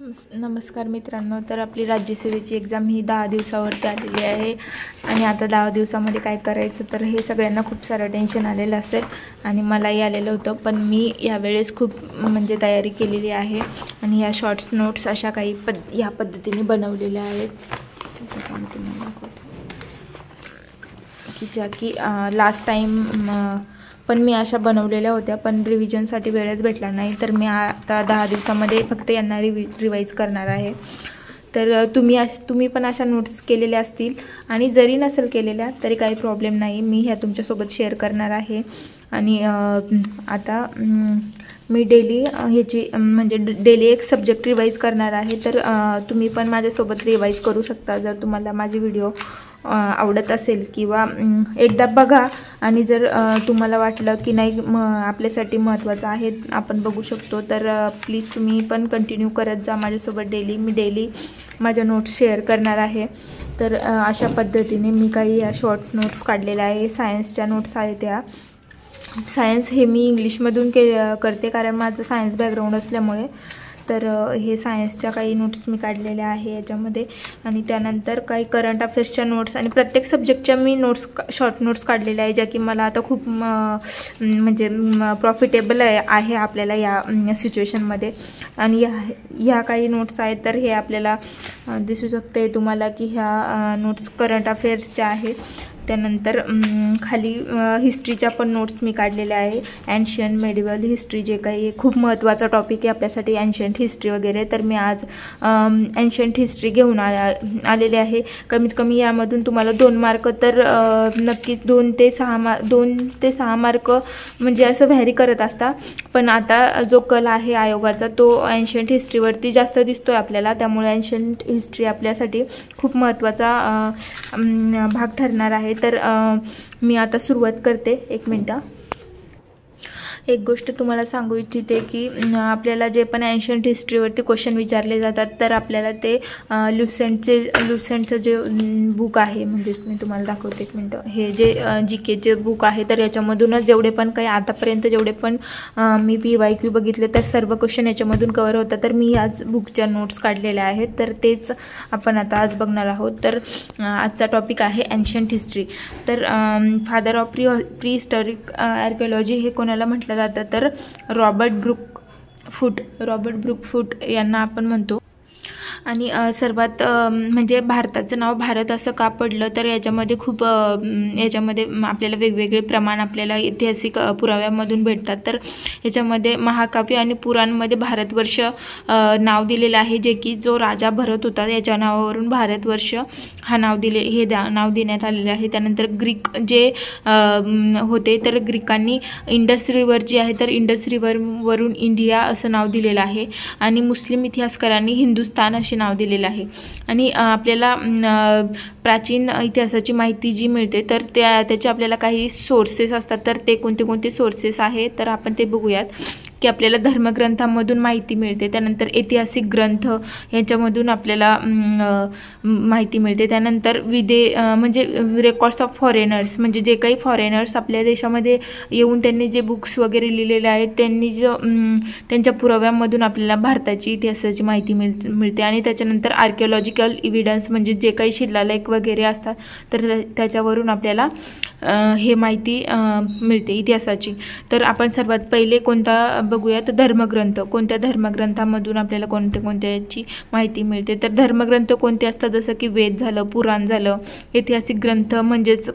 नमस्कार मित्रांनो, तर आपली राज्यसेवेची एक्झाम ही 10 दिवसावरती आलेली आहे आणि आता 10 दिवसामध्ये काय करायचं, तर हे सगळ्यांना खूप सारं टेन्शन आलेलं असेल आणि मलाही आलेलं होतं. पण मी यावेळेस खूप तयारी केलेली आहे आणि या शॉर्ट्स नोट्स अशा काही ह्या पद्धतीने बनवलेल्या आहेत की ज्या की लास्ट टाईम पण मी अशा बनवलेल्या होत्या, पण रिव्हिजनसाठी वेळच भेटला नाही. तर मी आता 10 दिवसामध्ये फक्त यांना रिवाईज करणार आहे. तर तुम्ही पण अशा नोट्स केलेल्या असतील आणि जरी नसेल केलेल्या तरी काही प्रॉब्लेम नाही, मी ह्या तुमच्यासोबत शेअर करणार आहे. आणि आता मी डेली ह्याची डेली एक सब्जेक्ट रिवाईज करणार आहे. तर तुम्ही पण माझ्यासोबत रिवाईज करू शकता जर तुम्हाला माझी व्हिडिओ आवडत असेल, किंवा एकदा बघा आणि जर तुम्हाला वाटलं की नाही आपल्यासाठी महत्त्वाचं आहे, आपण बघू शकतो, तर प्लीज तुम्ही पण कंटिन्यू करत जा माझ्यासोबत डेली. मी डेली माझ्या नोट्स शेअर करणार आहे. तर अशा पद्धतीने मी काही या शॉर्ट नोट्स काढलेल्या आहे. सायन्सच्या नोट्स आहेत त्या. सायन्स हे मी इंग्लिशमधून करते कारण माझं सायन्स बॅकग्राऊंड असल्यामुळे. तर हे सायन्सच्या काही नोट्स मी काढलेल्या आहे याच्यामध्ये. आणि त्यानंतर काही करंट अफेअर्सच्या नोट्स आणि प्रत्येक सब्जेक्टच्या मी शॉर्ट नोट्स काढलेल्या आहे, ज्या की मला आता खूप प्रॉफिटेबल आहे आपल्याला या सिच्युएशनमध्ये. आणि ह्या काही नोट्स आहेत, तर हे आपल्याला दिसू शकते तुम्हाला की ह्या नोट्स करंट अफेअर्सच्या आहेत. त्यानंतर खाली हिस्ट्रीच्या पण नोट्स मी काढलेल्या आहे. ॲन्शियंट मेडिवल हिस्ट्री, जे काही खूप महत्त्वाचा टॉपिक आहे आपल्यासाठी, ॲन्शियंट हिस्ट्री वगैरे. तर मी आज ॲन्शियंट हिस्ट्री घेऊन आलेले आहे. कमीत कमी यामधून तुम्हाला 2 मार्क तर नक्कीच 2 ते 6 मार्क असं व्हॅरी करत असता. पण आता जो कल आहे आयोगाचा तो ॲन्शियंट हिस्ट्रीवरती जास्त दिसतो आहे आपल्याला. त्यामुळे ॲन्शियंट हिस्ट्री आपल्यासाठी खूप महत्त्वाचा भाग ठरणार आहे. तर मी आता सुरुवात करते. 1 मिनटं. एक गोष्ट तुम्हाला सांगू इच्छिते की आपल्याला जे पण ॲन्शियंट हिस्ट्रीवरती क्वेश्चन विचारले जातात, तर आपल्याला ते लुसेंटचं जे बुक आहे, मी तुम्हाला दाखवते 1 मिनटं. हे जे GKचे बुक आहे, तर याच्यामधूनच जेवढे पण काही आतापर्यंत जेवढे पण मी PYQ बघितले, तर सर्व क्वेश्चन याच्यामधून कवर होतात. तर मी याच बुकच्या नोट्स काढलेल्या आहेत, तर तेच आपण आता आज बघणार आहोत. तर आजचा टॉपिक आहे ॲन्शियंट हिस्ट्री. तर father of pre historic archaeology हे कोणाला म्हटलं जातं, तर रॉबर्ट ब्रूक फूट यांना आपण म्हणतो. आणि सर्वात भारताचं नाव भारत असं का पडलं, तर याच्यामध्ये आपल्याला वेगवेगळे प्रमाण आपल्याला ऐतिहासिक पुराव्यामधून भेटतात. तर याच्यामध्ये महाकाव्य आणि पुराणमध्ये भारतवर्ष नाव दिलेलं आहे, जे की जो राजा भरत होता याच्या नावावरून भारतवर्ष हा नाव देण्यात आलेलं आहे. त्यानंतर ग्रीक जे होते, तर ग्रीकांनी इंडस रिव्हर जी आहे, तर इंडस रिव्हरवरून इंडिया असं नाव दिलेलं आहे. आणि मुस्लिम इतिहासकारांनी हिंदुस्थान असे नाव दिलेलं आहे. आणि आपल्याला प्राचीन इतिहासाची माहिती जी मिळते, तर त्याचे आपल्याला काही सोर्सेस असतात. तर ते कोणते सोर्सेस आहेत, तर आपण ते बघूयात. की आपल्याला धर्मग्रंथांमधून माहिती मिळते, त्यानंतर ऐतिहासिक ग्रंथ यांच्यामधून आपल्याला माहिती मिळते. त्यानंतर रेकॉर्ड्स ऑफ फॉरेनर्स, जे काही फॉरेनर्स आपल्या देशामध्ये येऊन त्यांनी जे बुक्स वगैरे लिहिलेले आहेत, त्यांच्या पुराव्यांमधून आपल्याला भारताची इतिहासाची माहिती मिळते. आणि त्याच्यानंतर आर्किओलॉजिकल इव्हिडन्स, जे काही शिलालेख वगैरे असतात, तर त्याच्यावरून आपल्याला हे माहिती मिळते इतिहासाची. तर आपण सर्वात पहिले कोणता बघूयात, धर्मग्रंथ. कोणत्या धर्मग्रंथामधून आपल्याला कोणत्याची माहिती मिळते, तर धर्मग्रंथ कोणते असतात, जसं की वेद झालं, पुराण झालं. ऐतिहासिक ग्रंथ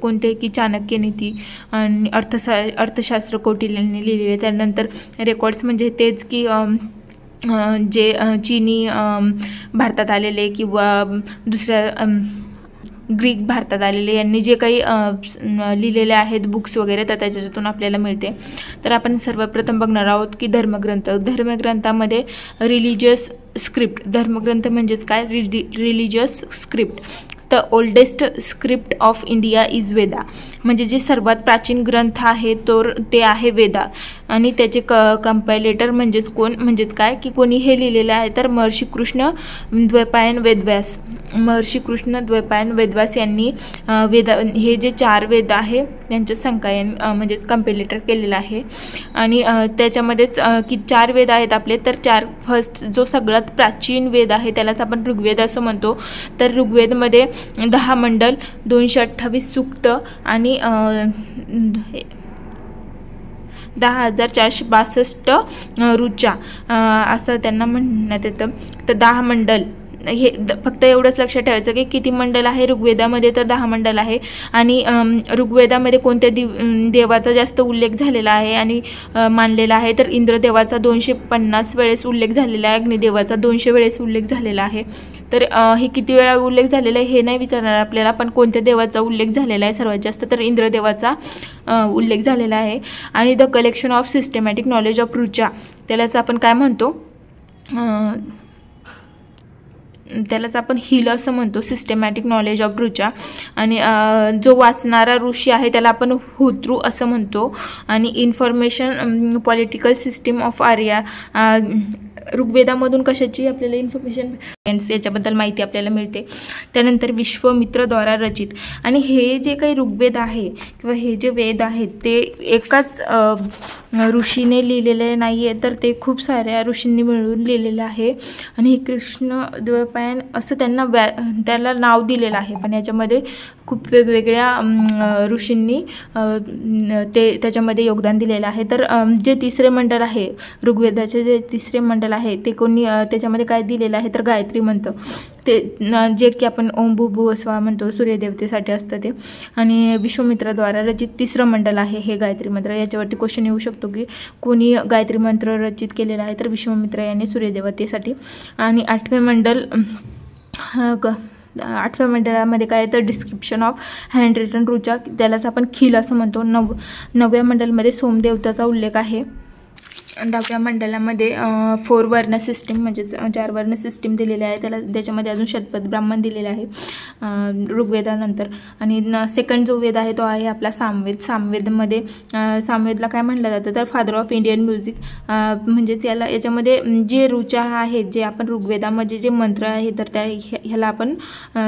कोणते की चाणक्य नीती आणि अर्थशास्त्र कौटिल्यांनी लिहिलेले. त्यानंतर रेकॉर्ड्स तेच की जे चीनी भारतात आलेले किंवा दुसऱ्या ग्रीक भारतात आलेले यांनी जे काही लिहिलेले आहेत बुक्स वगैरे, तर त्याच्यातून आपल्याला मिळते. तर आपण सर्वप्रथम बघणार आहोत की धर्मग्रंथामध्ये रिलिजियस स्क्रिप्ट. धर्मग्रंथ काय, religious script. The oldest script of India is Veda. जे सर्वात प्राचीन ग्रंथ आहे ते आहे वेदा. आणि त्याचे कंपायलेटर म्हणजेच कोण, म्हणजेच काय की कोणी हे लिहिलेलं आहे तर महर्षी कृष्ण द्वैपायन वेदव्यास. महर्षी कृष्ण द्वैपायन वेदव्यास यांनी हे जे 4 वेद आहे त्यांचं संकायन म्हणजेच कंपायलेटर केलेलं आहे. आणि त्याच्यामध्येच की 4 वेद आहेत आपले, तर फर्स्ट जो सगळ्यात प्राचीन वेद आहे त्यालाच आपण ऋग्वेद असं म्हणतो. तर ऋग्वेदमध्ये 10 मंडल, 228 सूक्त आणि 10,462 ऋचा असं त्यांना म्हणण्यात येतं. तर 10 मंडल हे फक्त एवढंच लक्षात ठेवायचं की किती मंडल आहे ऋग्वेदामध्ये, तर 10 मंडल आहे. आणि ऋग्वेदामध्ये कोणत्या देवाचा जास्त उल्लेख झालेला आहे आणि मानलेला आहे, तर इंद्रदेवाचा 250 वेळेस उल्लेख झालेला आहे, अग्निदेवाचा 200 वेळेस उल्लेख झालेला आहे. तर हे किती वेळा उल्लेख झालेला आहे हे नाही विचारणार आपल्याला, पण कोणत्या देवाचा उल्लेख झालेला आहे सर्वात जास्त, तर इंद्रदेवाचा उल्लेख झालेला आहे. आणि the collection of systematic knowledge of ऋचा, त्यालाच आपण काय म्हणतो, त्यालाच आपण हिल असं म्हणतो, सिस्टमॅटिक नॉलेज ऑफ ऋचा. आणि जो वाचणारा ऋषी आहे त्याला आपण होतृ असं म्हणतो. आणि information political system of Arya, ऋग्वेदामधून कशाची आपल्याला इन्फॉर्मेशन याच्याबद्दल माहिती आपल्याला मिळते. त्यानंतर विश्वामित्रद्वारा रचित, आणि हे जे काही ऋग्वेद आहे किंवा हे जे वेद आहेत ते एकाच ऋषीने लिहिलेले नाही आहे, तर ते खूप साऱ्या ऋषींनी मिळून लिहिलेलं आहे. आणि कृष्ण द्वैपायन असं त्याला नाव दिलेलं आहे, पण याच्यामध्ये खूप वेगवेगळ्या ऋषींनी त्याच्यामध्ये योगदान दिलेलं आहे. तर जे 3रे मंडल आहे ऋग्वेदाचे, जे 3रे मंडल आहे ते कोणी त्याच्यामध्ये काय दिलेलं आहे तर गायत्री मंत्र, ते जे की आपण ओम भूर्भुवः स्वः म्हणतो, सूर्यदेवतेसाठी असतं ते. आणि विश्वामित्राद्वारा रचित 3रं मंडल आहे हे गायत्री मंत्र. याच्यावरती क्वेश्चन येऊ शकतो की कोणी गायत्री मंत्र रचित केलेला आहे, तर विश्वामित्र यांनी सूर्यदेवतेसाठी. आणि 8वे मंडल, 8व्या मंडळामध्ये काय तर डिस्क्रिप्शन ऑफ हँड रिटन ऋचा, त्यालाच आपण खील असं म्हणतो. 9व्या मंडलमध्ये सोमदेवताचा उल्लेख आहे. 10व्या मंडलामध्ये 4 वर्ण सिस्टीम म्हणजेच 4 वर्ण सिस्टीम दिलेले आहे, त्याच्यामध्ये अजून शतपथ ब्राह्मण दिलेले आहे ऋग्वेदानंतर. आणि सेकंड जो वेद आहे तो आहे आपला सामवेद. सामवेदमध्ये सामवेदला काय म्हटलं जातं तर फादर ऑफ इंडियन म्युझिक, म्हणजेच याच्यामध्ये जे ऋचा आहेत, जे आपण ऋग्वेदामध्ये जे मंत्र आहे तर ह्याला आपण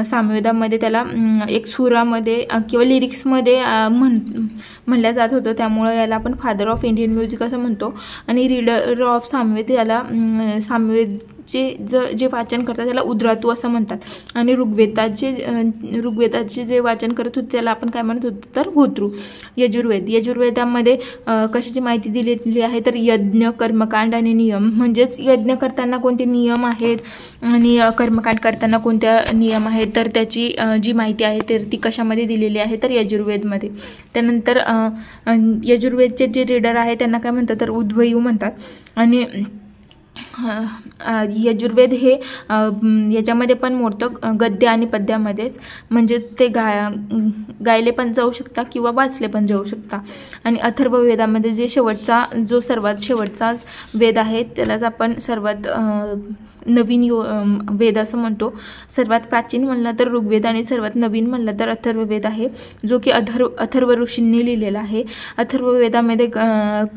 सामवेदामध्ये त्याला एक सुरामध्ये किंवा लिरिक्समध्ये म्हणलं जात होतं, त्यामुळं याला आपण फादर ऑफ इंडियन म्युझिक असं म्हणतो. आणि रीडर ऑफ सामवेद, याला सामवेदचे जे वाचन करतात त्याला उद्रातू असं म्हणतात. आणि ऋग्वेदाचे जे वाचन करत होते त्याला आपण काय म्हणत होतो तर होतृ. यजुर्वेदामध्ये कशाची माहिती दिलेली आहे तर यज्ञ, कर्मकांड आणि नियम, म्हणजेच यज्ञ करताना कोणते नियम आहेत आणि कर्मकांड करताना कोणत्या नियम आहेत, तर त्याची जी माहिती आहे तर ती कशामध्ये दिलेली आहे तर यजुर्वेदमध्ये. त्यानंतर यजुर्वेदचे जे रीडर आहे त्यांना काय म्हणतात तर उद्वयू म्हणतात. आणि यजुर्वेद हे याच्यामध्ये पण मोडतं गद्य आणि पद्यामध्येच, म्हणजेच ते गायले पण जाऊ शकता किंवा वाचले पण जाऊ शकता. आणि अथर्ववेदामध्ये जे सर्वात शेवटचा वेद आहे त्यालाच आपण सर्वात नवीन वेद असं म्हणतो. सर्वात प्राचीन म्हणलं तर ऋग्वेद आणि सर्वात नवीन म्हणलं तर अथर्ववेद आहे, जो की अथर्व ऋषींनी लिहिलेला आहे. अथर्ववेदामध्ये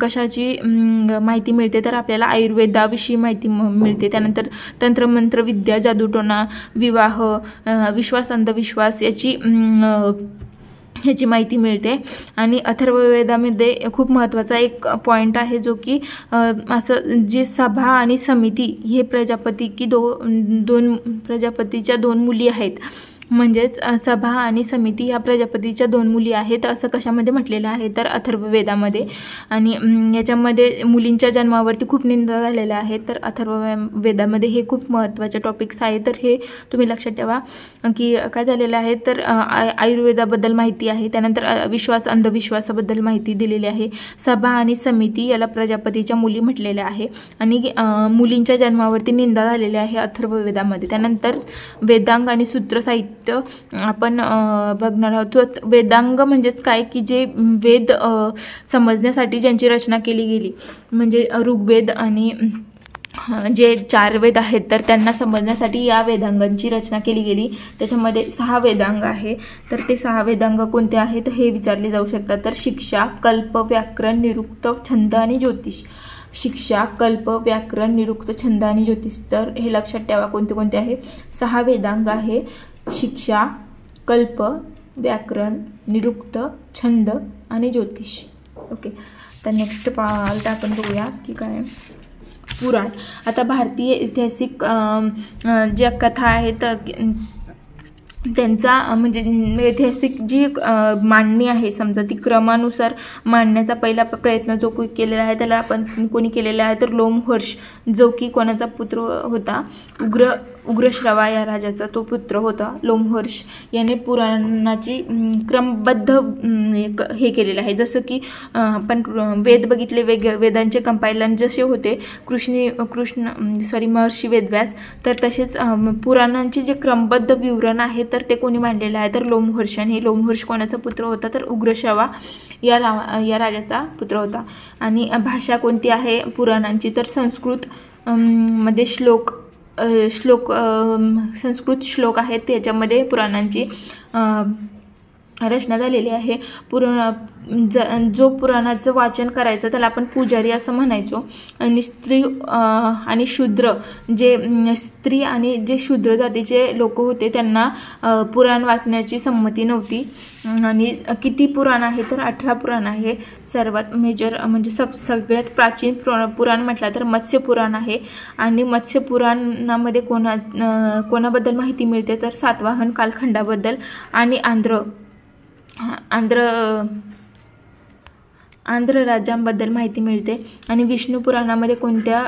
कशाची माहिती मिळते तर आपल्याला आयुर्वेदाविषयी माहिती मिळते. त्यानंतर तंत्रमंत्र विद्या, जादूटोणा, विवाह, विश्वास, अंधविश्वास ह्याची माहिती मिळते. आणि अथर्ववेदामध्ये खूप महत्त्वाचा एक पॉईंट आहे जो की असं जे सभा आणि समिती हे प्रजापती की दोन प्रजापतीच्या 2 मुली आहेत, म्हणजेच सभा आणि समिती ह्या प्रजापतीच्या 2 मुली आहेत असं कशामध्ये म्हटलेलं आहे तर अथर्ववेदामध्ये. आणि याच्यामध्ये मुलींच्या जन्मावरती खूप निंदा झालेल्या आहेत, तर अथर्ववेदामध्ये हे खूप महत्त्वाचे टॉपिक्स आहे. तर हे तुम्ही लक्षात ठेवा की काय झालेलं आहे तर आयुर्वेदाबद्दल माहिती आहे. त्यानंतर विश्वास, अंधविश्वासाबद्दल माहिती दिलेली आहे. सभा आणि समिती याला प्रजापतीच्या मुली म्हटलेल्या आहे. आणि मुलींच्या जन्मावरती निंदा झालेली आहे अथर्ववेदामध्ये. त्यानंतर वेदांग आणि सूत्र साहित्य आपण बघणार आहोत. वेदांग म्हणजेच काय की जे वेद समजण्यासाठी ज्यांची रचना केली गेली, म्हणजे ऋग्वेद आणि जे 4 वेद आहेत तर त्यांना समजण्यासाठी या वेदांगांची रचना केली गेली। त्याच्यामध्ये 6 वेदांग आहे, तर ते 6 वेदांग कोणते आहेत हे विचारले जाऊ शकतात। तर शिक्षा, कल्प, व्याकरण, निरुक्त, छंद आणि ज्योतिष। शिक्षा, कल्प, व्याकरण, निरुक्त, छंद आणि ज्योतिष। तर हे लक्षात ठेवा कोणते कोणते आहे। 6 वेदांग आहे, शिक्षा, कल्प, व्याकरण, निरुक्त, छंद आणि ज्योतिष। ओके, तर नेक्स्ट पार्ट आपण बघूया की काय पुराण। आता भारतीय ऐतिहासिक ज्या कथा आहेत त्यांचा म्हणजे ऐतिहासिक जी मांडणी आहे समजा ती क्रमानुसार मांडण्याचा पहिला प्रयत्न जो केलेला आहे त्याला आपण कोणी केलेला आहे तर लोमहर्ष, जो की कोणाचा पुत्र होता, उग्रश्रवा या राजाचा तो पुत्र होता लोमहर्ष। याने पुराणाची क्रमबद्ध हे केलेलं आहे। जसं की आपण वेद बघितले, वेदांचे कंपायलन जसे होते महर्षी वेदव्यास, तर तसेच पुराणांचे जे क्रमबद्ध विवरण आहे तर ते कोणी मांडलेलं आहे तर लोमहर्ष। आणि लोमहर्ष कोणाचा पुत्र होता तर उग्रश्रवा या राजाचा पुत्र होता। आणि भाषा कोणती आहे पुराणांची तर संस्कृत मध्ये संस्कृत श्लोक आहेत, त्याच्यामध्ये पुराणांची रचना झालेली आहे। जो पुराणाचं वाचन करायचं त्याला आपण पुजारी असं म्हणायचो। आणि स्त्री आणि शूद्र, स्त्री आणि जे शूद्र जातीचे लोक होते त्यांना पुराण वाचण्याची संमती नव्हती। आणि किती पुराण आहे तर 18 पुराण आहे। सर्वात मेजर म्हणजे सगळ्यात प्राचीन पुराण म्हटलं तर मत्स्य पुराण आहे। आणि मत्स्य पुराणामध्ये कोणाबद्दल माहिती मिळते तर सातवाहन कालखंडाबद्दल आणि आंध्र राज्यांबद्दल माहिती मिळते। आणि विष्णू पुराणामध्ये कोणत्या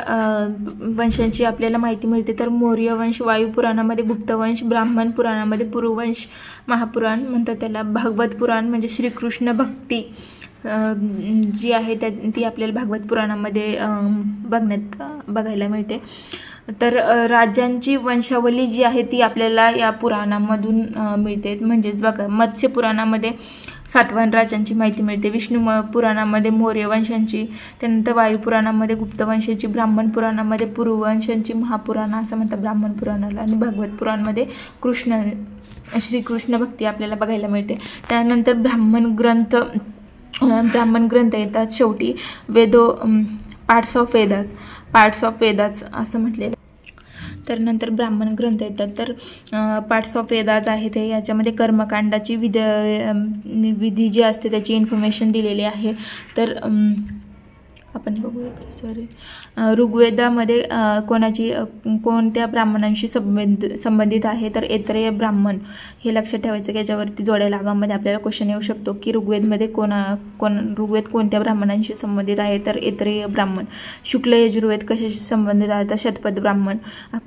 वंशांची आपल्याला माहिती मिळते तर मौर्य वंश, वायू पुराणामध्ये गुप्त वंश, ब्राह्मण पुराणामध्ये पुरुवंश, महापुराण म्हणतात त्याला, भागवत पुराण म्हणजे श्रीकृष्ण भक्ती जी आहे ती आपल्याला भागवत पुराणामध्ये बघायला मिळते। तर राज्यांची वंशावली जी आहे ती आपल्याला या पुराणामधून मिळते। म्हणजेच बघा मत्स्य पुराणामध्ये सातवाहन राजांची माहिती मिळते, विष्णू पुराणामध्ये मौर्य वंशांची, त्यानंतर वायू पुराणामध्ये गुप्त वंशांची, ब्राह्मण पुराणामध्ये पुरुवंशांची, महापुराण असं म्हणतात ब्राह्मण पुराणाला, आणि भागवत पुराणामध्ये श्रीकृष्ण भक्ती आपल्याला बघायला मिळते। त्यानंतर ब्राह्मण ग्रंथ येतात शेवटी, पार्ट्स ऑफ वेदाज असं म्हटलेलं। तर नंतर ब्राह्मण ग्रंथ येतात, तर पार्ट्स ऑफ वेदाज आहे ते याच्यामध्ये कर्मकांडाची विधी जी असते त्याची इन्फॉर्मेशन दिलेली आहे। तर आपण बघूया ऋग्वेदामध्ये कोणत्या ब्राह्मणांशी संबंधित आहे तर ऐत्रेय ब्राह्मण। हे लक्षात ठेवायचं की याच्यावरती जोड्या लाभामध्ये आपल्याला क्वेश्चन येऊ शकतो की ऋग्वेदमध्ये ऋग्वेद कोणत्या ब्राह्मणांशी संबंधित आहे तर ऐत्रेय ब्राह्मण। शुक्ल यजुर्वेद कशाशी संबंधित आहे तर शतपथ ब्राह्मण।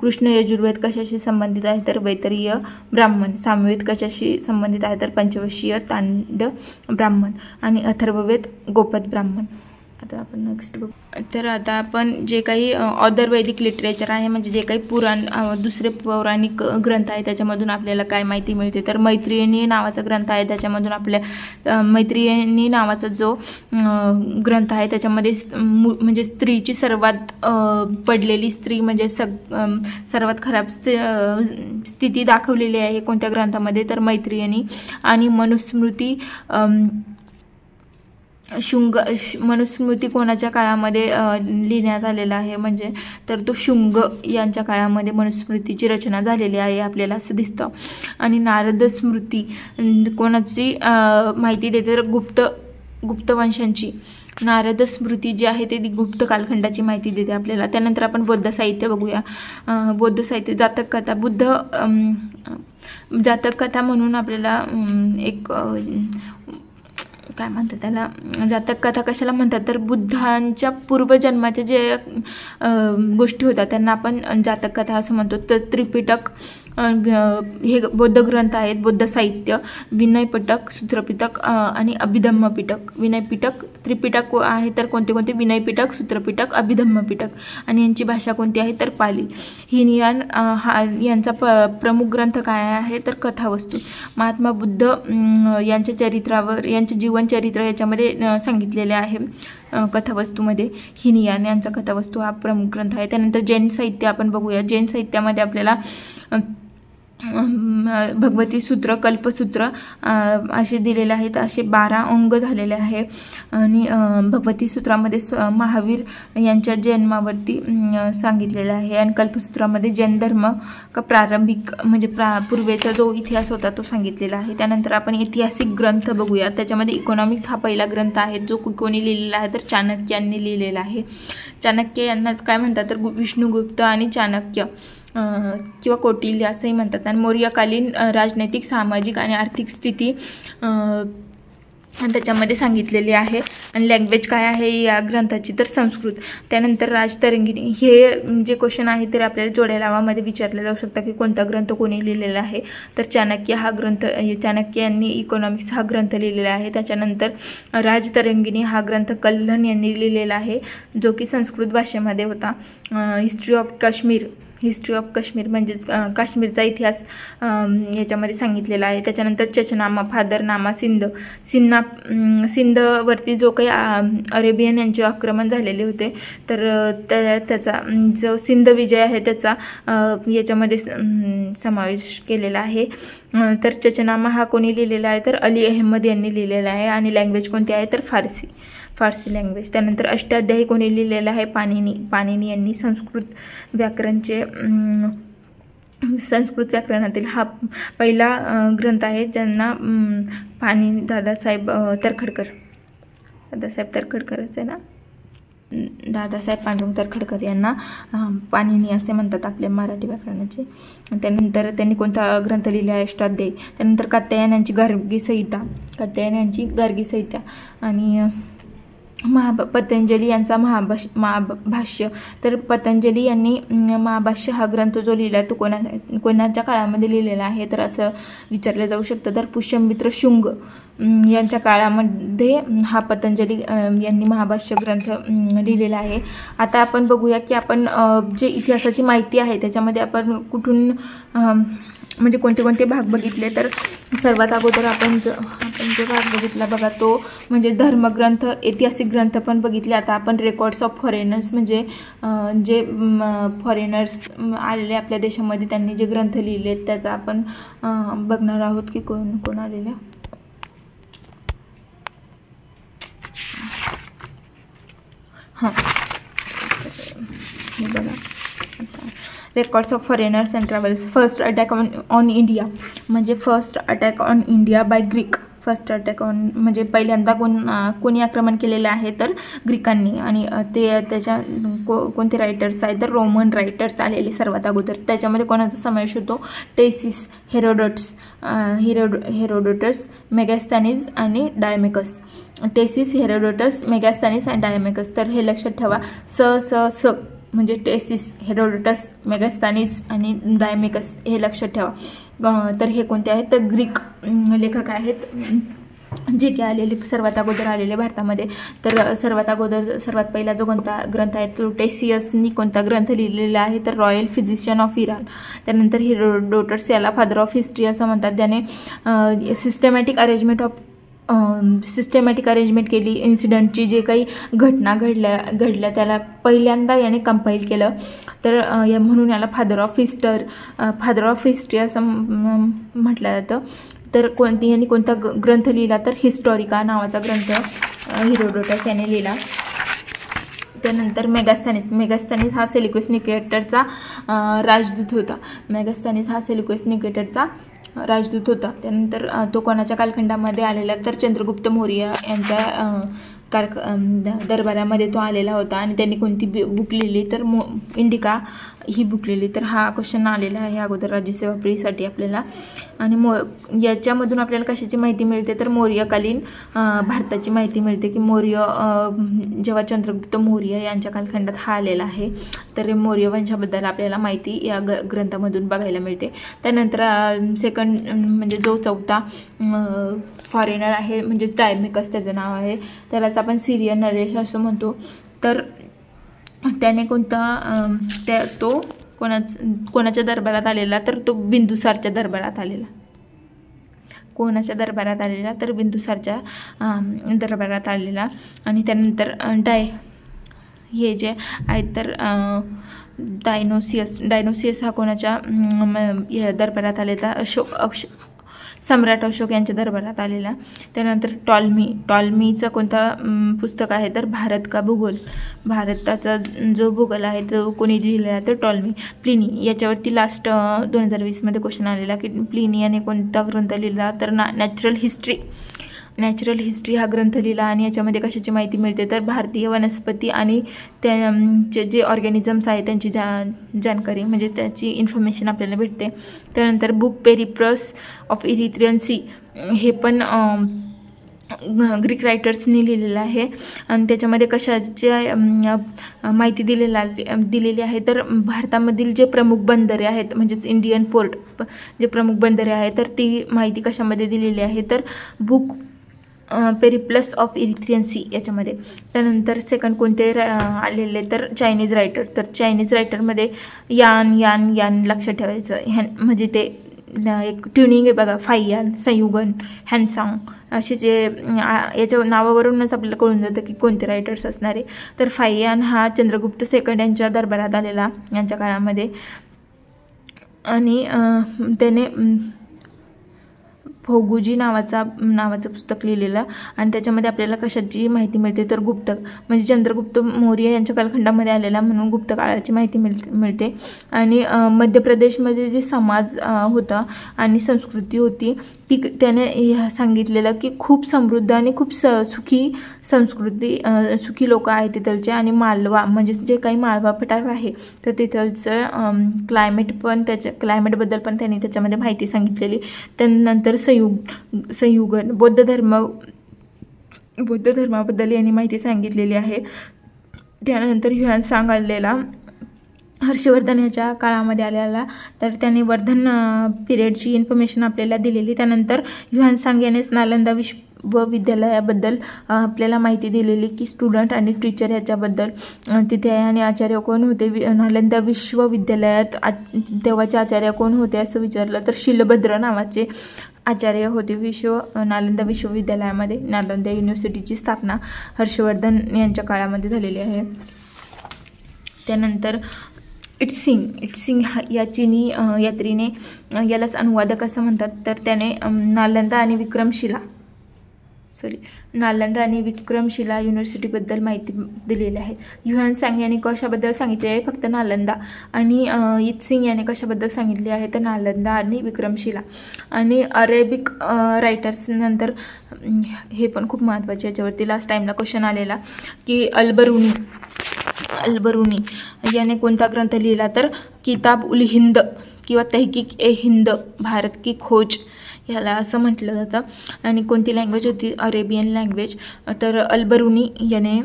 कृष्ण यजुर्वेद कशाशी संबंधित आहे तर वैतरीय ब्राह्मण। सामवेद कशाशी संबंधित आहे तर पंचवशीय तांड ब्राह्मण। आणि अथर्ववेद गोपद ब्राह्मण। आता आपण नेक्स्ट बघू। तर आता आपण जे काही ऑदर वैदिक लिटरेचर आहे म्हणजे जे काही दुसरे पौराणिक ग्रंथ आहे त्याच्यामधून आपल्याला काय माहिती मिळते तर मैत्रिणी नावाचा ग्रंथ आहे, त्याच्यामधून मैत्रिणी नावाचा जो ग्रंथ आहे त्याच्यामध्ये म्हणजे स्त्रीची सर्वात पडलेली स्त्री म्हणजे सर्वात खराब स्थिती दाखवलेली आहे कोणत्या ग्रंथामध्ये तर मैत्रिणी। आणि मनुस्मृती कोणाच्या काळामध्ये लिहिण्यात आलेला आहे म्हणजे तर तो शुंग यांच्या काळामध्ये मनुस्मृतीची रचना झालेली आहे आपल्याला असं दिसतं। आणि नारद स्मृती कोणाची माहिती देते तर गुप्त वंशांची। नारद स्मृती जी आहे ते गुप्त कालखंडाची माहिती देते आपल्याला। त्यानंतर आपण बौद्ध साहित्य बघूया। बौद्ध साहित्य जातक कथा, जातक कथा म्हणून आपल्याला एक काय म्हणतात त्याला, जातक कथा कशाला म्हणतात तर बुद्धांच्या पूर्वजन्माच्या जे गोष्टी होत्या त्यांना आपण जातक कथा असं म्हणतो। तर त्रिपिटक हे बौद्ध ग्रंथ आहेत, बौद्ध साहित्य, विनयपिटक, सूत्रपिटक आणि अभिधम्मपिटक। विनयपिटक, त्रिपिटक आहे तर कोणते कोणते विनयपिटक, सूत्रपिटक, अभिधम्मपिटक। आणि यांची भाषा कोणती आहे तर पाली। हिनयान यांचा प्रमुख ग्रंथ काय आहे तर कथावस्तू। महात्मा बुद्ध यांच्या चरित्रावर, यांच्या जीवन जीवन चरित्र याच्यामध्ये सांगितलेले आहे कथावस्तूमध्ये. हिनयान यांचा कथावस्तू हा प्रमुख ग्रंथ आहे. त्यानंतर जैन साहित्य आपण बघूया. जैन साहित्यामध्ये आपल्याला भगवती सूत्र, कल्पसूत्र असे दिलेले आहेत. असे 12 अंग झालेले आहे. आणि भगवती सूत्रामध्ये महावीर यांच्या जन्मावरती सांगितलेलं आहे. आणि कल्पसूत्रामध्ये जैन धर्म का प्रारंभिक म्हणजे पूर्वेचा जो इतिहास होता तो सांगितलेला आहे. त्यानंतर आपण ऐतिहासिक ग्रंथ बघूया. त्याच्यामध्ये इकॉनॉमिक्स हा पहिला ग्रंथ आहे जो कोणी लिहिलेला आहे तर चाणक्यांनी लिहिलेला आहे. चाणक्य यांनाच काय म्हणतात तर विष्णुगुप्त आणि चाणक्य किंवा कौटिल्य असंही म्हणतात. आणि मौर्यकालीन राजनैतिक, सामाजिक आणि आर्थिक स्थिती त्याच्यामध्ये सांगितलेली आहे. आणि लँग्वेज काय आहे या ग्रंथाची तर संस्कृत. त्यानंतर राजतरंगिणी हे जे क्वेश्चन आहे ते आपल्याला जोड्या लावामध्ये विचारले जाऊ शकतात की कोणता ग्रंथ कोणी लिहिलेला आहे तर चाणक्य यांनी इकॉनॉमिक्स हा ग्रंथ लिहिलेला आहे. त्याच्यानंतर राजतरंगिणी हा ग्रंथ कल्हण यांनी लिहिलेला आहे जो की संस्कृत भाषेमध्ये होता. हिस्ट्री ऑफ काश्मीर म्हणजेच काश्मीरचा इतिहास याच्यामध्ये सांगितलेला आहे. त्याच्यानंतर चचनामा, फादरनामा, सिंधवरती जो काही अरेबियन यांचे आक्रमण झालेले होते तर त्याचा जो सिंध विजय आहे त्याचा याच्यामध्ये समावेश केलेला आहे. तर चचनामा हा कोणी लिहिलेला आहे तर अली अहमद यांनी लिहिलेला आहे. आणि लँग्वेज कोणती आहे तर फारसी लँग्वेज. त्यानंतर अष्टाध्यायी कोणी लिहिलेला आहे पाणिनी यांनी. संस्कृत व्याकरणातील हा पहिला ग्रंथ आहे ज्यांना दादासाहेब तर्खडकरच आहे ना, दादासाहेब पांडुरंग तर्खडकर यांना पाणिनी असे म्हणतात आपल्या मराठी व्याकरणाचे. त्यानंतर त्यांनी कोणता ग्रंथ लिहिला आहे अष्टाध्यायी. त्यानंतर कात्यायन यांची गार्गी संहिता आणि पतंजली यांचा महाभाष्य. तर पतंजली यांनी महाभाष्य हा ग्रंथ जो लिहिला आहे तो कोणाच्या काळामध्ये लिहिलेला आहे तर असं विचारलं जाऊ शकतं तर पुष्यमित्र शुंग यांच्या काळामध्ये हा पतंजली यांनी महाभाष्य ग्रंथ लिहिलेला आहे. आता आपण बघूया की आपण जे इतिहासाची माहिती आहे त्याच्यामध्ये आपण कुठून म्हणजे कोणते भाग बघितले तर सर्वात अगोदर आपण जो भाग बघितला बघा तो म्हणजे धर्मग्रंथ, ऐतिहासिक ग्रंथ पण बघितले. आता आपण रेकॉर्ड्स ऑफ फॉरेनर्स म्हणजे जे फॉरेनर्स आलेले आपल्या देशामध्ये त्यांनी जे ग्रंथ लिहिले त्याचा आपण बघणार आहोत की कोण आलेले. हां हे बघा records of foreigners and travels. First attack on India म्हणजे first attack on India by Greek. First attack on म्हणजे पहिल्यांदा कोणी आक्रमण केलेलं आहे तर ग्रीकांनी. आणि त्याच्या कोणते रायटर्स आहेत तर रोमन रायटर्स आलेले सर्वात अगोदर. त्याच्यामध्ये कोणाचा समावेश होतो टेसिस, हेरोडोटस, मेगास्थॅनिस आणि डायमेकस. टेसिस, हेरोडोटस, मेगास्थॅनिस आणि डायमेकस. तर हे लक्षात ठेवा. स म्हणजे टेसिस, हेरोडोटस, मेगास्थॅनिस आणि डायमेकस हे लक्षात ठेवा. तर हे कोणते आहेत तर ग्रीक लेखक आहेत जे की आलेले सर्वात अगोदर आलेले भारतामध्ये. तर सर्वात पहिला जो ग्रंथ आहे तो टेसियसनी कोणता ग्रंथ लिहिलेला आहे तर रॉयल फिजिशियन ऑफ इराण. त्यानंतर हेरोडोटस याला फादर ऑफ हिस्ट्री असं म्हणतात. ज्याने सिस्टमॅटिक अरेंजमेंट केली. इन्सिडंटची जे काही घटना घडल्या त्याला पहिल्यांदा याने कंपाईल केलं तर म्हणून याला फादर ऑफ हिस्ट्री असं म्हटलं जातं. तर यांनी कोणता ग्रंथ लिहिला तर हिस्टॉरिका नावाचा ग्रंथ हेरोडोटस याने लिहिला. त्यानंतर मेगास्थॅनिस हा सेल्युकस निकेटरचा राजदूत होता. त्यानंतर तो कोणाच्या कालखंडामध्ये आलेला तर चंद्रगुप्त मौर्य यांच्या दरबारामध्ये तो आलेला होता. आणि त्यांनी कोणती बुक लिहिली तर इंडिका ही बुक लिहिली. तर हा क्वेश्चन आलेला आहे अगोदर राज्यसेवा प्रीसाठी आपल्याला. आणि याच्यामधून आपल्याला कशाची माहिती मिळते तर मौर्यकालीन भारताची माहिती मिळते की जेव्हा चंद्रगुप्त मौर्य यांच्या कालखंडात हा आलेला आहे तर मौर्य वंशाबद्दल आपल्याला माहिती या ग्रंथामधून बघायला मिळते. त्यानंतर सेकंड म्हणजे जो चौथा फॉरेनर आहे म्हणजेच डायमेकस त्याचं नाव आहे. त्यालाच आपण सिरियन नरेश असं म्हणतो. तर त्याने तो कोणाच्या दरबारात आलेला तर तो बिंदुसारच्या दरबारात आलेला. कोणाच्या दरबारात आलेला, तर बिंदुसारच्या दरबारात आलेला. आणि त्यानंतर हे जे आहेत तर डायनोसियस हा कोणाच्या दरबारात आलेला, सम्राट अशोक यांच्या दरबारात आलेला. त्यानंतर टॉलमीचं कोणतं पुस्तक आहे तर भारत का भूगोल, भारताचा जो भूगोल आहे तो कोणी लिहिलेला तर टॉलमी. प्लिनी याच्यावरती लास्ट 2020मध्ये क्वेश्चन आलेला की प्लिनी याने कोणता ग्रंथ लिहिला, तर नॅचरल हिस्ट्री हा ग्रंथ लिहिला. आणि याच्यामध्ये कशाची माहिती मिळते तर भारतीय वनस्पती आणि त्या जे ऑर्गॅनिझम्स आहेत त्यांची जानकारी म्हणजे त्याची इन्फॉर्मेशन आपल्याला भेटते. त्यानंतर book Periplus of Erythraean Sea हे पण ग्रीक रायटर्सनी लिहिलेलं आहे. आणि त्याच्यामध्ये कशाची माहिती दिलेली आहे तर भारतामधील जे प्रमुख बंदरे आहेत म्हणजेच इंडियन पोर्ट जे प्रमुख बंदरे आहेत तर ती माहिती कशामध्ये दिलेली आहे तर book Periplus of Erythraean Sea याच्यामध्ये. त्यानंतर सेकंड कोणते आलेले तर चायनीज रायटर, तर चायनीज रायटरमध्ये यान लक्षात ठेवायचं. म्हणजे ते एक ट्युनिंग आहे बघा, फाईयान, संयुगन, हॅनसांग असे जे याच्या नावावरूनच आपल्याला कळून जातं की कोणते रायटर्स असणारे. तर फाईयान हा चंद्रगुप्त सेकंड यांच्या दरबारात आलेला यांच्या काळामध्ये. आणि त्याने फोगुजी नावाचं पुस्तक लिहिलेलं. आणि त्याच्यामध्ये आपल्याला कशाची माहिती मिळते तर गुप्त म्हणजे चंद्रगुप्त मौर्य यांच्या कालखंडामध्ये आलेला म्हणून गुप्त काळाची माहिती मिळते. आणि मध्य प्रदेशमध्ये जे समाज होता आणि संस्कृती होती ती त्याने सांगितलेलं की खूप समृद्ध आणि खूप सुखी सुखी लोक आहेत तिथलचे. आणि मालवा म्हणजे जे काही मालवा पठार आहे तर तिथलचं क्लायमेटबद्दल पण त्यांनी त्याच्यामध्ये माहिती सांगितलेली. त्यानंतर संयुगन बौद्ध धर्माबद्दल यांनी माहिती सांगितलेली आहे. त्यानंतर ह्युएन आलेला हर्षवर्धन याच्या काळामध्ये आलेला, तर त्याने वर्धन पिरियडची इन्फॉर्मेशन आपल्याला दिलेली. त्यानंतर ह्युएन यानेच नालंदा विश्वविद्यालयाबद्दल आपल्याला माहिती दिलेली की स्टुडंट आणि टीचर याच्याबद्दल तिथे आहे. आणि आचार्य कोण होते नालंदा विश्वविद्यालयात तेव्हाचे आचार्य कोण होते असं विचारलं तर शिलभद्र नावाचे आचार्य होते. नालंदा विश्वविद्यालयामध्ये नालंदा युनिव्हर्सिटीची स्थापना हर्षवर्धन यांच्या काळामध्ये झालेली आहे. त्यानंतर इट्सिंग या चीनी यात्रीने यालाच अनुवादक असं म्हणतात. तर त्याने नालंदा आणि विक्रमशिला युनिव्हर्सिटीबद्दल माहिती दिलेली आहे. ह्युएन याने कशाबद्दल सांगितले आहे फक्त नालंदा. आणि इत्सिंग याने कशाबद्दल सांगितले आहे तर नालंदा आणि विक्रमशिला. आणि अरेबिक रायटर्स नंतर हे पण खूप महत्त्वाचे, याच्यावरती लास्ट टाईमला क्वेश्चन आलेला की अल्बरुनी याने कोणता ग्रंथ लिहिला तर किताब उल हिंद किंवा तहकीक ए हिंद भारत की खोज ह्याला असं म्हटलं जातं. आणि कोणती लँग्वेज होती अरेबियन लँग्वेज. तर अल्बरुनी याने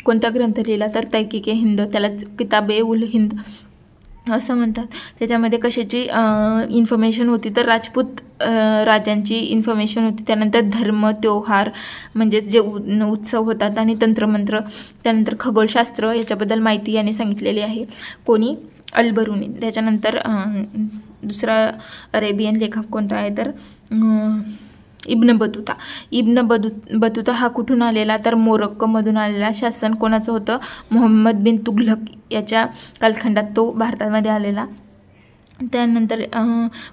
कोणता ग्रंथ लिहिला तर तहकीक ए हिंद, त्यालाच किताब ए उल हिंद असं म्हणतात. त्याच्यामध्ये कशाची इन्फॉर्मेशन होती तर राजपूत राजांची इन्फॉर्मेशन होती. त्यानंतर धर्म त्योहार म्हणजेच जे उत्सव होतात आणि तंत्रमंत्र. त्यानंतर खगोलशास्त्र याच्याबद्दल माहिती याने सांगितलेली आहे कोणी अल्बरुनी. त्याच्यानंतर दुसरा अरेबियन लेखक कोणता आहे तर इब्न बतुता हा कुठून आलेला तर मोरक्कोमधून आलेला. शासन कोणाचं होतं मोहम्मद बिन तुघलक याच्या कालखंडात तो भारतामध्ये आलेला. त्यानंतर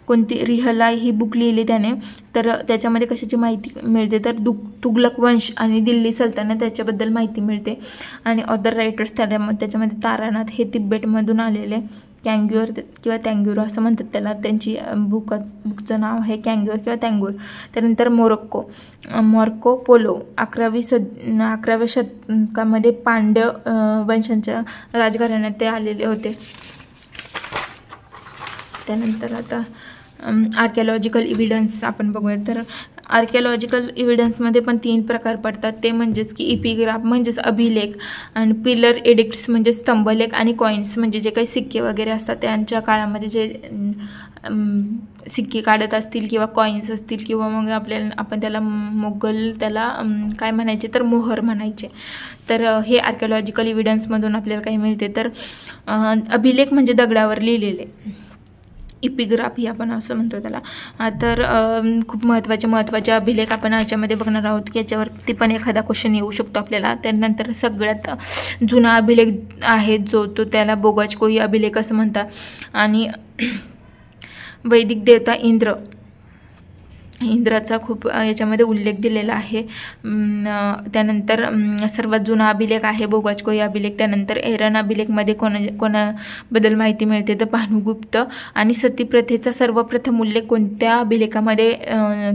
कोणती रिहला ही बुक लिहिली त्याने, तर त्याच्यामध्ये कशाची माहिती मिळते तर तुघलक वंश आणि दिल्ली सल्तनत त्याच्याबद्दल माहिती मिळते. आणि अदर रायटर्स त्याच्यामध्ये तारानाथ हे तिबेटमधून आलेले, कँग्युअर किंवा तँग्युर असं म्हणतात त्याला, त्यांची बुकचं नाव आहे कँग्युअर किंवा तँगूर. त्यानंतर मॉर्को पोलो 11व्या शतकामध्ये पांड्य वंशांच्या राजघराण्यात ते आलेले होते. त्यानंतर आता आर्किओलॉजिकल इव्हिडन्स आपण बघूया. तर आर्किओलॉजिकल इव्हिडन्समध्ये पण 3 प्रकार पडतात. ते म्हणजेच की इपिग्राफ म्हणजेच अभिलेख, आणि पिलर एडिक्ट्स म्हणजे स्तंभलेख, आणि कॉईन्स म्हणजे जे काही सिक्के वगैरे असतात त्यांच्या काळामध्ये जे सिक्के काढत असतील किंवा कॉईन्स असतील किंवा मग आपण त्याला मोगल त्याला काय म्हणायचे तर मोहर म्हणायचे. तर हे आर्किओलॉजिकल इव्हिडन्समधून आपल्याला काही मिळते. तर अभिलेख म्हणजे दगडावर लिहिलेले, इपिग्राफी आपण असं म्हणतो त्याला. तर खूप महत्त्वाचे अभिलेख आपण याच्यामध्ये बघणार आहोत की याच्यावरती पण एखादा क्वेश्चन येऊ शकतो आपल्याला. त्यानंतर सगळ्यात जुना अभिलेख आहे जो तो त्याला बोगाचकोई अभिलेख असं म्हणतात. आणि वैदिक देवता इंद्राचा खूप याच्यामध्ये उल्लेख दिलेला आहे. त्यानंतर सर्वात जुना अभिलेख आहे बोगाचकोई अभिलेख. त्यानंतर एरन अभिलेखमध्ये कोणाबद्दल माहिती मिळते तर भानुगुप्त. आणि सतीप्रथेचा सर्वप्रथम उल्लेख कोणत्या अभिलेखामध्ये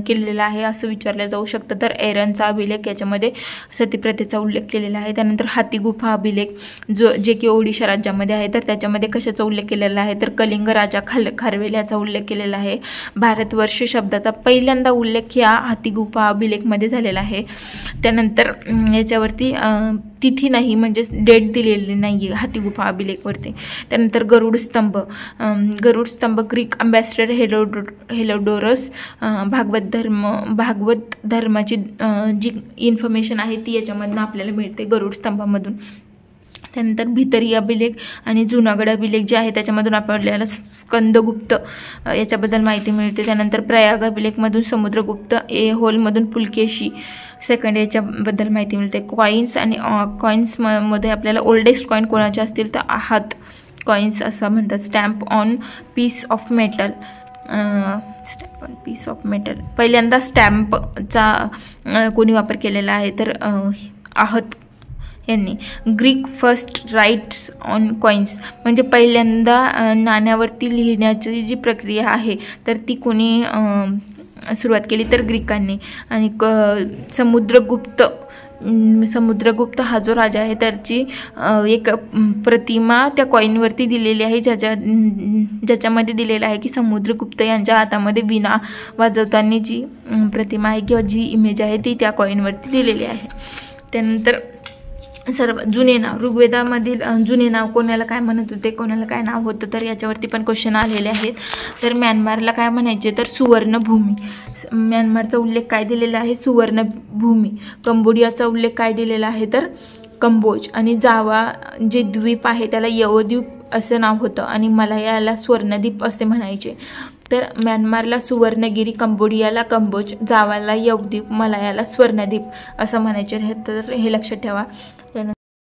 केलेला आहे असं विचारलं जाऊ शकतं, तर एरनचा अभिलेख याच्यामध्ये सतीप्रथेचा उल्लेख केलेला आहे. त्यानंतर हातीगुफा अभिलेख जे की ओडिशा राज्यामध्ये आहे, तर त्याच्यामध्ये कशाचा उल्लेख केलेला आहे तर कलिंग राजा खारवेल याचा उल्लेख केलेला आहे. भारतवर्ष शब्दाचा पहिल्यांदा उल्लेख या हातीगुफा अभिलेखमध्ये झालेला आहे. त्यानंतर याच्यावरती तिथी नाही म्हणजे डेट दिलेली नाही आहे हातीगुफा अभिलेखवरती. त्यानंतर गरुड स्तंभ ग्रीक अँबॅसेडर हेरोडोटस भागवत धर्माची जी इन्फॉर्मेशन आहे ती याच्यामधून आपल्याला मिळते गरुड स्तंभामधून. त्यानंतर भितरी अभिलेख आणि जुनागड अभिलेख जे आहे त्याच्यामधून आपल्याला स्कंदगुप्त याच्याबद्दल माहिती मिळते. त्यानंतर प्रयाग अभिलेखमधून समुद्रगुप्त, होलमधून पुलकेशी सेकंड याच्याबद्दल माहिती मिळते. कॉईन्स आणि कॉईन्समध्ये आपल्याला ओल्डेस्ट कॉईन कोणाचे असतील तर आहात कॉईन्स असं म्हणतात. Stamp on piece of metal पहिल्यांदा स्टॅम्पचा कोणी वापर केलेला आहे तर आहत यांनी. Greek first writes on coins म्हणजे पहिल्यांदा नाण्यावरती लिहिण्याची जी प्रक्रिया आहे तर ती कोणी सुरुवात केली तर ग्रीकांनी. आणि समुद्रगुप्त हा जो राजा आहे त्याची एक प्रतिमा त्या कॉईनवरती दिलेली आहे ज्याच्यामध्ये दिलेलं आहे की समुद्रगुप्त यांच्या हातामध्ये वीणा वाजवताना जी प्रतिमा आहे किंवा जी इमेज आहे ती त्या कॉईनवरती दिलेली आहे. त्यानंतर सर्व जुने नाव ऋग्वेदामधील जुने नाव कोणाला काय म्हणत होते, कोणाला काय नाव होतं तर याच्यावरती पण क्वेश्चन आलेले आहेत. तर म्यानमारला काय म्हणायचे तर सुवर्णभूमी. म्यानमारचा उल्लेख काय दिलेला आहे सुवर्णभूमी. कंबोडियाचा उल्लेख काय दिलेला आहे तर कंबोज. आणि जावा जे द्वीप आहे त्याला यवद्वीप असं नाव होतं आणि मलायाला स्वर्णद्वीप असे म्हणायचे. तर म्यानमारला सुवर्णगिरी, कंबोडियाला कंबोज, जावाला यवद्वीप, मलायाला स्वर्णद्वीप असं म्हणायचे. तर हे लक्षात ठेवा. त्यानंतर